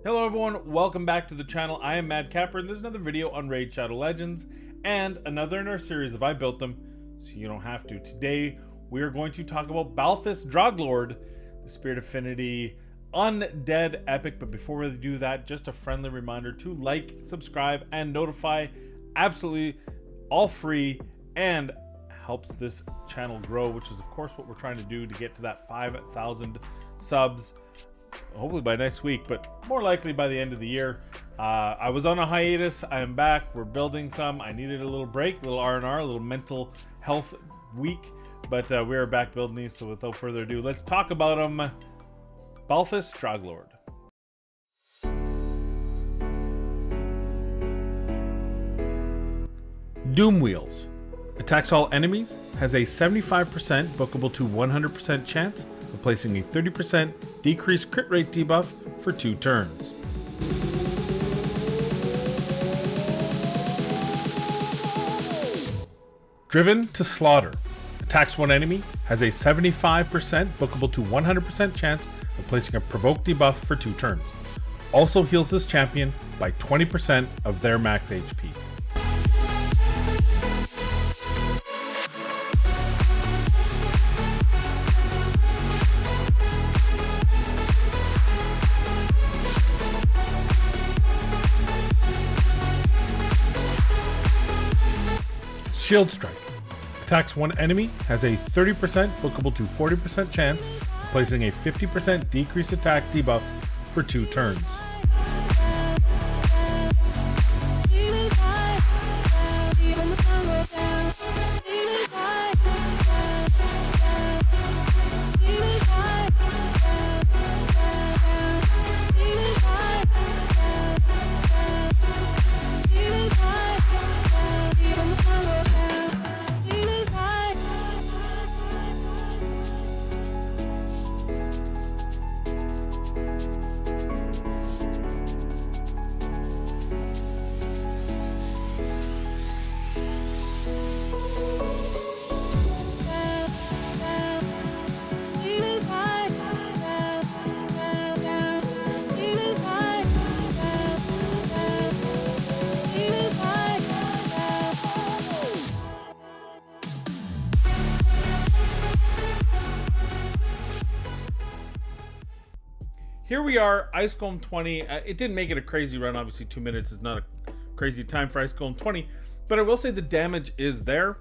Hello everyone, welcome back to the channel. I am Mad Capper, and this is another video on Raid Shadow Legends, and another in our series of I Built Them, so you don't have to. Today, we are going to talk about BALTHUS DRAUGLORD, the Spirit Affinity Undead Epic. But before we do that, just a friendly reminder to like, subscribe, and notify. Absolutely all free, and helps this channel grow, which is of course what we're trying to do to get to that 5,000 subs. Hopefully by next week, but more likely by the end of the year. I was on a hiatus. I am back. We're building some. I needed a little break, a little R&R, a little mental health week, but we are back building these. So without further ado, let's talk about them. BALTHUS DRAUGLORD. Doom Wheels. Attacks all enemies. Has a 75% bookable to 100% chance, replacing a 30% decreased crit rate debuff for 2 turns. Driven to Slaughter. Attacks one enemy, has a 75% bookable to 100% chance, replacing a provoke debuff for 2 turns. Also heals this champion by 20% of their max HP. Shield Strike. Attacks one enemy, has a 30% bookable to 40% chance, replacing a 50% decreased attack debuff for 2 turns. Here we are, Ice Golem 20. It didn't make it a crazy run. Obviously, 2 minutes is not a crazy time for Ice Golem 20. But I will say the damage is there.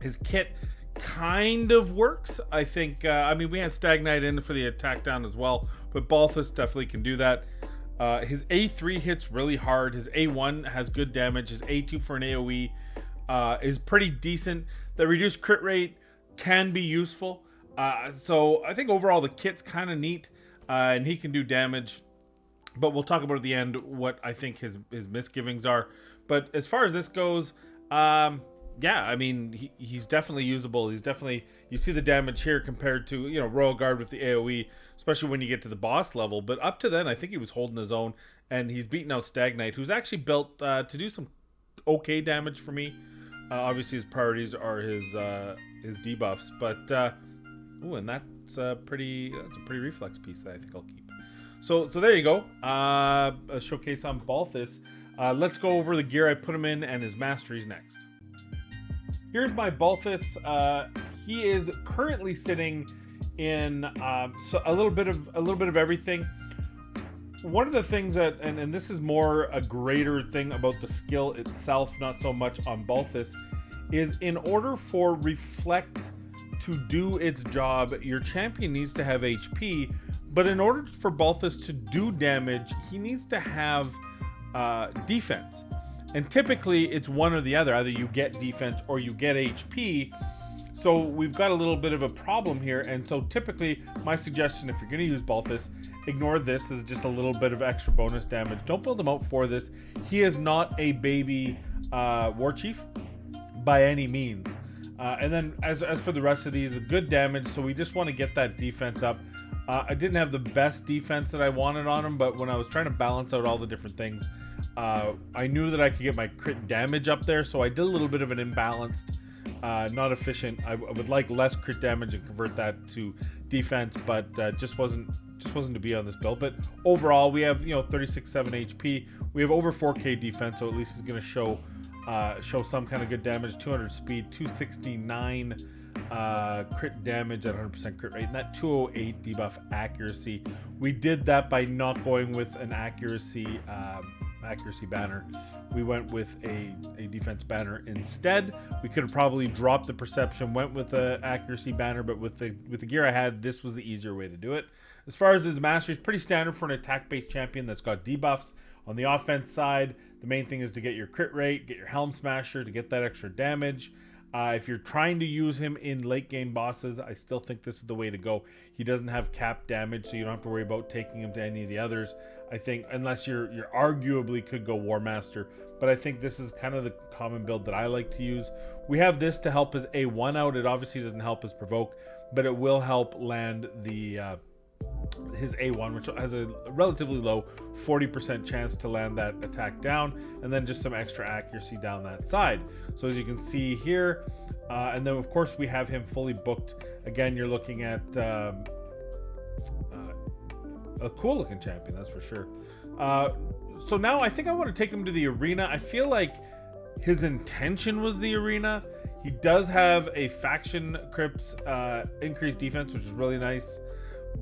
His kit kind of works. I think, I mean, we had Stagnite in for the attack down as well. But Balthus definitely can do that. His A3 hits really hard. His A1 has good damage. His A2 for an AoE is pretty decent. The reduced crit rate can be useful. So I think overall the kit's kind of neat. And he can do damage, but we'll talk about at the end what I think his misgivings are. But as far as this goes, yeah, I mean, he's definitely usable. He's definitely, you see the damage here compared to, you know, Royal Guard with the AoE, especially when you get to the boss level. But up to then, I think he was holding his own, and he's beating out Stagnite, who's actually built to do some okay damage for me. Obviously, his priorities are his debuffs, but ooh, and that's a pretty reflex piece that I think I'll keep. So there you go. A showcase on Balthus. Let's go over the gear I put him in and his masteries next. Here's my Balthus. He is currently sitting in so a little bit of everything. One of the things that, and this is more a greater thing about the skill itself, not so much on Balthus, is in order for Reflect to do its job, your champion needs to have HP, but in order for Balthus to do damage, he needs to have defense. And typically it's one or the other. Either you get defense or you get HP. So we've got a little bit of a problem here. And so typically my suggestion, if you're going to use Balthus, ignore this. This is just a little bit of extra bonus damage. Don't build him out for this. He is not a baby war chief by any means. And then as for the rest of these, the good damage, so we just want to get that defense up. I didn't have the best defense that I wanted on him, but when I was trying to balance out all the different things, I knew that I could get my crit damage up there, so I did a little bit of an imbalanced, not efficient. I would like less crit damage and convert that to defense, but just wasn't just wasn't to be on this build. But overall, we have 36.7 HP. We have over 4K defense, so at least he's going to show some kind of good damage. 200 speed, 269 crit damage at 100% crit rate, and that 208 debuff accuracy. We did that by not going with an accuracy banner. We went with a defense banner instead. We could have probably dropped the perception, went with the accuracy banner, but with the gear I had, this was the easier way to do it. As far as his masteries, pretty standard for an attack-based champion that's got debuffs. On the offense side, the main thing is to get your crit rate, get your Helm Smasher to get that extra damage. If you're trying to use him in late game bosses, I still think this is the way to go. He doesn't have cap damage, so you don't have to worry about taking him to any of the others. I think, unless you're arguably could go War Master, but I think this is kind of the common build that I like to use. We have this to help his A1 out. It obviously doesn't help his provoke, but it will help land his A1, which has a relatively low 40% chance to land that attack down, and then just some extra accuracy down that side. So as you can see here, and then of course we have him fully booked. Again, you're looking at a cool looking champion, that's for sure. So now I think I want to take him to the arena. I feel like his intention was the arena. He does have a faction crypts increased defense, which is really nice.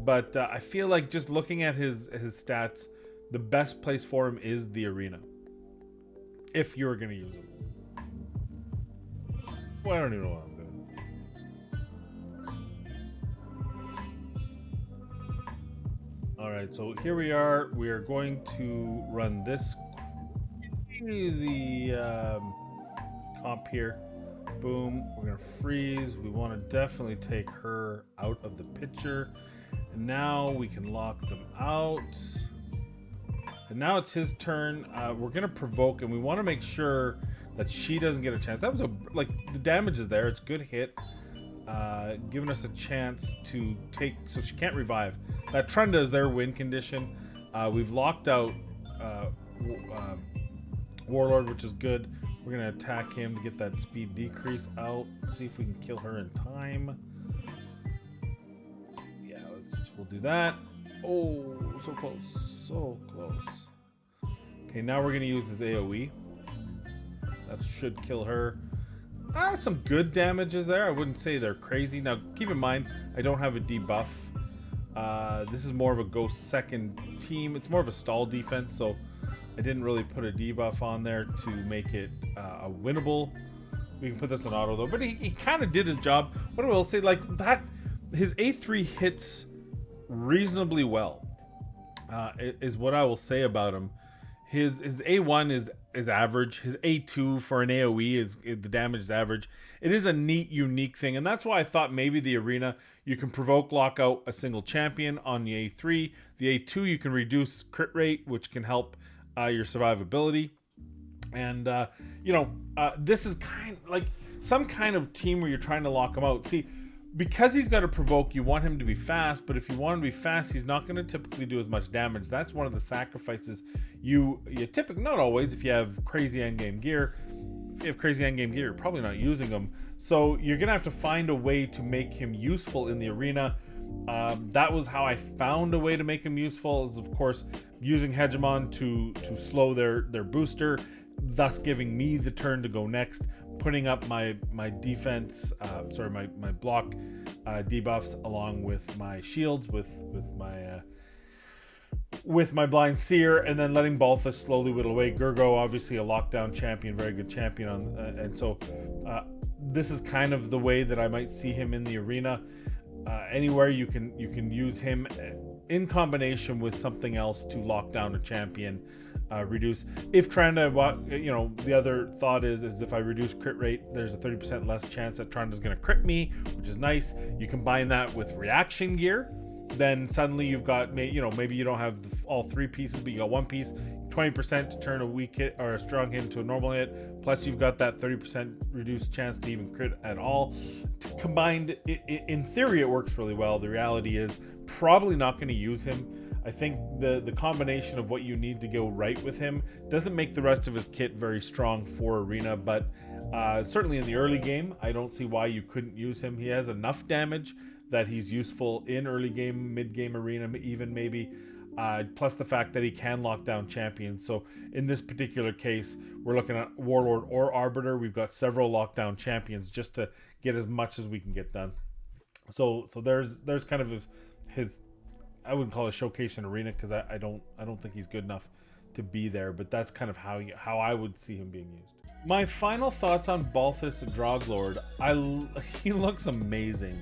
But I feel like just looking at his stats, the best place for him is the arena. If you're going to use him. Well, I don't even know what I'm doing. Alright, so here we are. We are going to run this crazy comp here. Boom. We're going to freeze. We want to definitely take her out of the picture. And now we can lock them out. And now it's his turn. We're going to provoke, and we want to make sure that she doesn't get a chance. That was the damage is there. It's a good hit. Giving us a chance to take, so she can't revive. That Trunda is their win condition. We've locked out Warlord, which is good. We're going to attack him to get that speed decrease out. See if we can kill her in time. We'll do that. Oh, so close. So close. Okay, now we're going to use his AoE. That should kill her. Some good damages there. I wouldn't say they're crazy. Now, keep in mind, I don't have a debuff. This is more of a go second team. It's more of a stall defense, so I didn't really put a debuff on there to make it a winnable. We can put this on auto, though. But he kind of did his job. What I will say, like, that, his A3 hits reasonably well, is what I will say about him. His A1 is average. His A2 for an AoE is the damage is average. It is a neat, unique thing, and that's why I thought maybe the arena, you can provoke lock out a single champion on the A3. The A2 you can reduce crit rate, which can help your survivability. And this is kind of like some kind of team where you're trying to lock him out. See, because he's got to provoke, you want him to be fast, but if you want him to be fast, he's not going to typically do as much damage. That's one of the sacrifices you typically, not always, if you have crazy endgame gear. If you have crazy endgame gear, you're probably not using him. So you're going to have to find a way to make him useful in the arena. That was how I found a way to make him useful, is of course using Hegemon to slow their booster, thus giving me the turn to go next, putting up my defense, my block debuffs along with my shields, with my Blind Seer, and then letting Balthus slowly whittle away. Gurgo, obviously a lockdown champion, very good champion, and so this is kind of the way that I might see him in the arena. Anywhere you can use him in combination with something else to lock down a champion. Reduce, if trying to, the other thought is if I reduce crit rate, there's a 30% less chance that Trunda's going to crit me, which is nice. You combine that with reaction gear, then suddenly you've got, maybe you don't have all three pieces, but you got one piece, 20% to turn a weak hit or a strong hit into a normal hit, plus you've got that 30% reduced chance to even crit at all. Combined, in theory it works really well. The reality is probably not going to use him. I think the combination of what you need to go right with him doesn't make the rest of his kit very strong for arena, but certainly in the early game, I don't see why you couldn't use him. He has enough damage that he's useful in early game, mid game, arena, even maybe. Plus the fact that he can lock down champions. So in this particular case, we're looking at Warlord or Arbiter. We've got several lockdown champions just to get as much as we can get done. So there's kind of his, I wouldn't call it showcase in arena, because I don't think he's good enough to be there, but that's kind of how I would see him being used. My final thoughts on Balthus Drauglord. He looks amazing.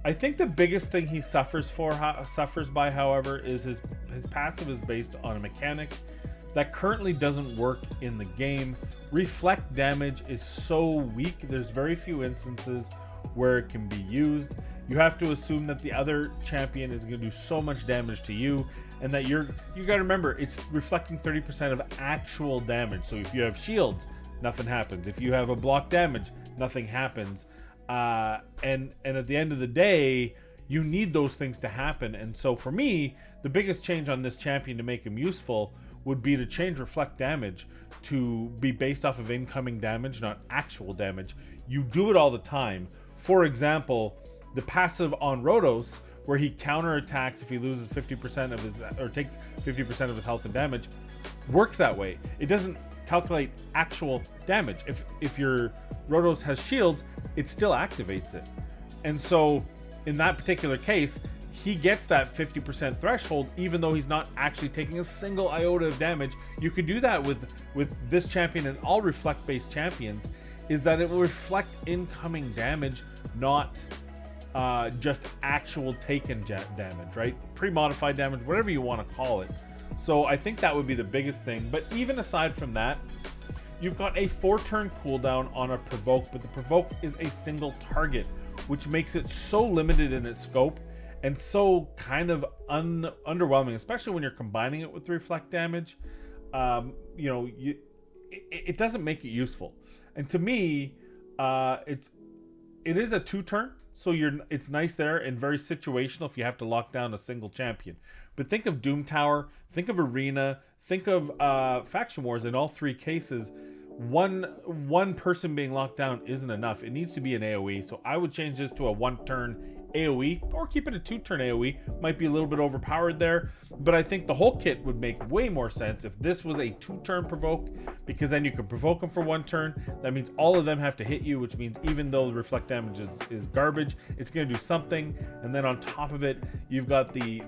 I think the biggest thing he suffers by, however, is his passive is based on a mechanic that currently doesn't work in the game. Reflect damage is so weak. There's very few instances where it can be used. You have to assume that the other champion is going to do so much damage to you, and that you got to remember, it's reflecting 30% of actual damage. So if you have shields, nothing happens. If you have a block damage, nothing happens. And at the end of the day, you need those things to happen. And so for me, the biggest change on this champion to make him useful would be to change reflect damage to be based off of incoming damage, not actual damage. You do it all the time. For example, the passive on Rhodos, where he counterattacks if he loses 50% of his, or takes 50% of his health and damage, works that way. It doesn't calculate actual damage. If your Rhodos has shields, it still activates it. And so in that particular case, he gets that 50% threshold, even though he's not actually taking a single iota of damage. You could do that with this champion and all reflect based champions, is that it will reflect incoming damage, not just actual taken damage, right? Pre-modified damage, whatever you want to call it. So I think that would be the biggest thing. But even aside from that, you've got a 4-turn cooldown on a provoke, but the provoke is a single target, which makes it so limited in its scope and so kind of underwhelming, especially when you're combining it with reflect damage. It doesn't make it useful. And to me, it is a 2-turn. So it's nice there and very situational if you have to lock down a single champion. But think of Doom Tower, think of Arena, think of Faction Wars. In all 3 cases, one person being locked down isn't enough. It needs to be an AoE. So I would change this to a 1-turn AoE, or keep it a 2-turn AoE. Might be a little bit overpowered there, but I think the whole kit would make way more sense if this was a 2-turn provoke, because then you can provoke them for 1 turn. That means all of them have to hit you, which means even though the reflect damage is garbage, it's going to do something. And then on top of it, you've got the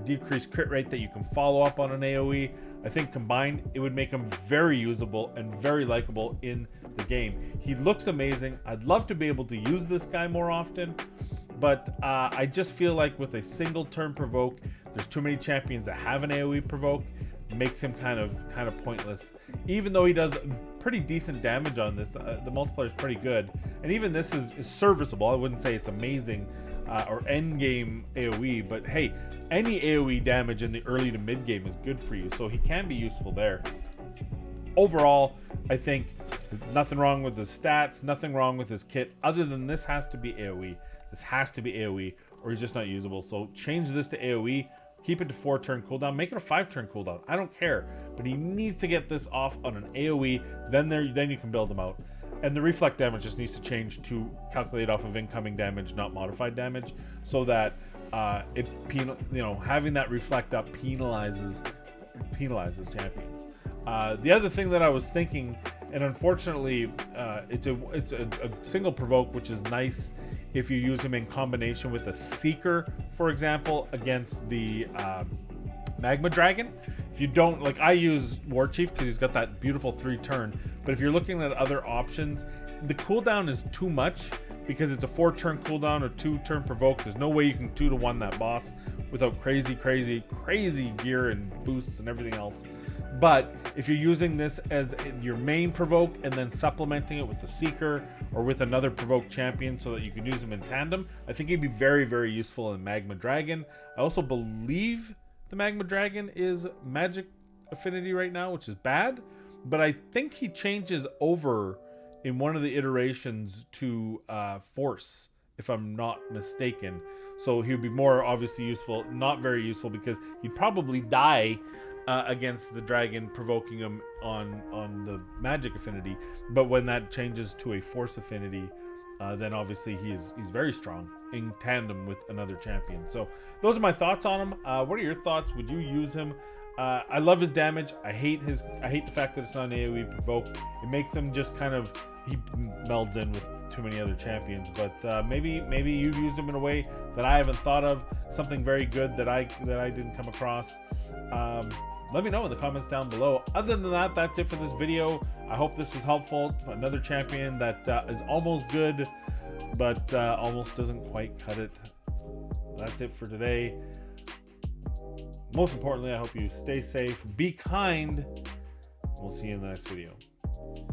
decreased crit rate that you can follow up on an AoE. I think combined, it would make him very usable and very likable in the game. He looks amazing. I'd love to be able to use this guy more often, but I just feel like with a single turn provoke, there's too many champions that have an AoE provoke. Makes him kind of pointless. Even though he does pretty decent damage on this, the multiplier is pretty good, and even this is serviceable. I wouldn't say it's amazing or end game AoE, but hey, any AoE damage in the early to mid game is good for you, so he can be useful there. Overall, I think there's nothing wrong with his stats, nothing wrong with his kit, other than this has to be AoE. This has to be AoE, or he's just not usable. So change this to AoE, keep it to 4-turn cooldown, make it a 5-turn cooldown. I don't care, but he needs to get this off on an AoE. Then you can build him out. And the reflect damage just needs to change to calculate off of incoming damage, not modified damage, so that having that reflect up penalizes champions. The other thing that I was thinking, and unfortunately, it's a single provoke, which is nice if you use him in combination with a Seeker, for example, against the Magma Dragon. If you don't, like, I use War Chief because he's got that beautiful 3-turn, but if you're looking at other options, the cooldown is too much because it's a 4-turn cooldown or 2-turn provoke. There's no way you can 2-to-1 that boss without crazy gear and boosts and everything else. But if you're using this as your main provoke and then supplementing it with the Seeker or with another provoke champion so that you can use them in tandem, I think it'd be very, very useful in Magma Dragon. I also believe the Magma Dragon is magic affinity right now, which is bad, but I think he changes over in one of the iterations to force, if I'm not mistaken. So he would be more obviously useful, not very useful, because he'd probably die against the dragon, provoking him on the magic affinity. But when that changes to a force affinity, then obviously he's very strong in tandem with another champion. So those are my thoughts on him. What are your thoughts? Would you use him? I love his damage. I hate the fact that it's not an AoE provoke. It makes him just kind of, he melds in with too many other champions. But maybe you've used him in a way that I haven't thought of, something very good that I didn't come across. Let me know in the comments down below. Other than that, that's it for this video. I hope this was helpful. Another champion that is almost good, but almost doesn't quite cut it. That's it for today. Most importantly, I hope you stay safe, be kind. We'll see you in the next video.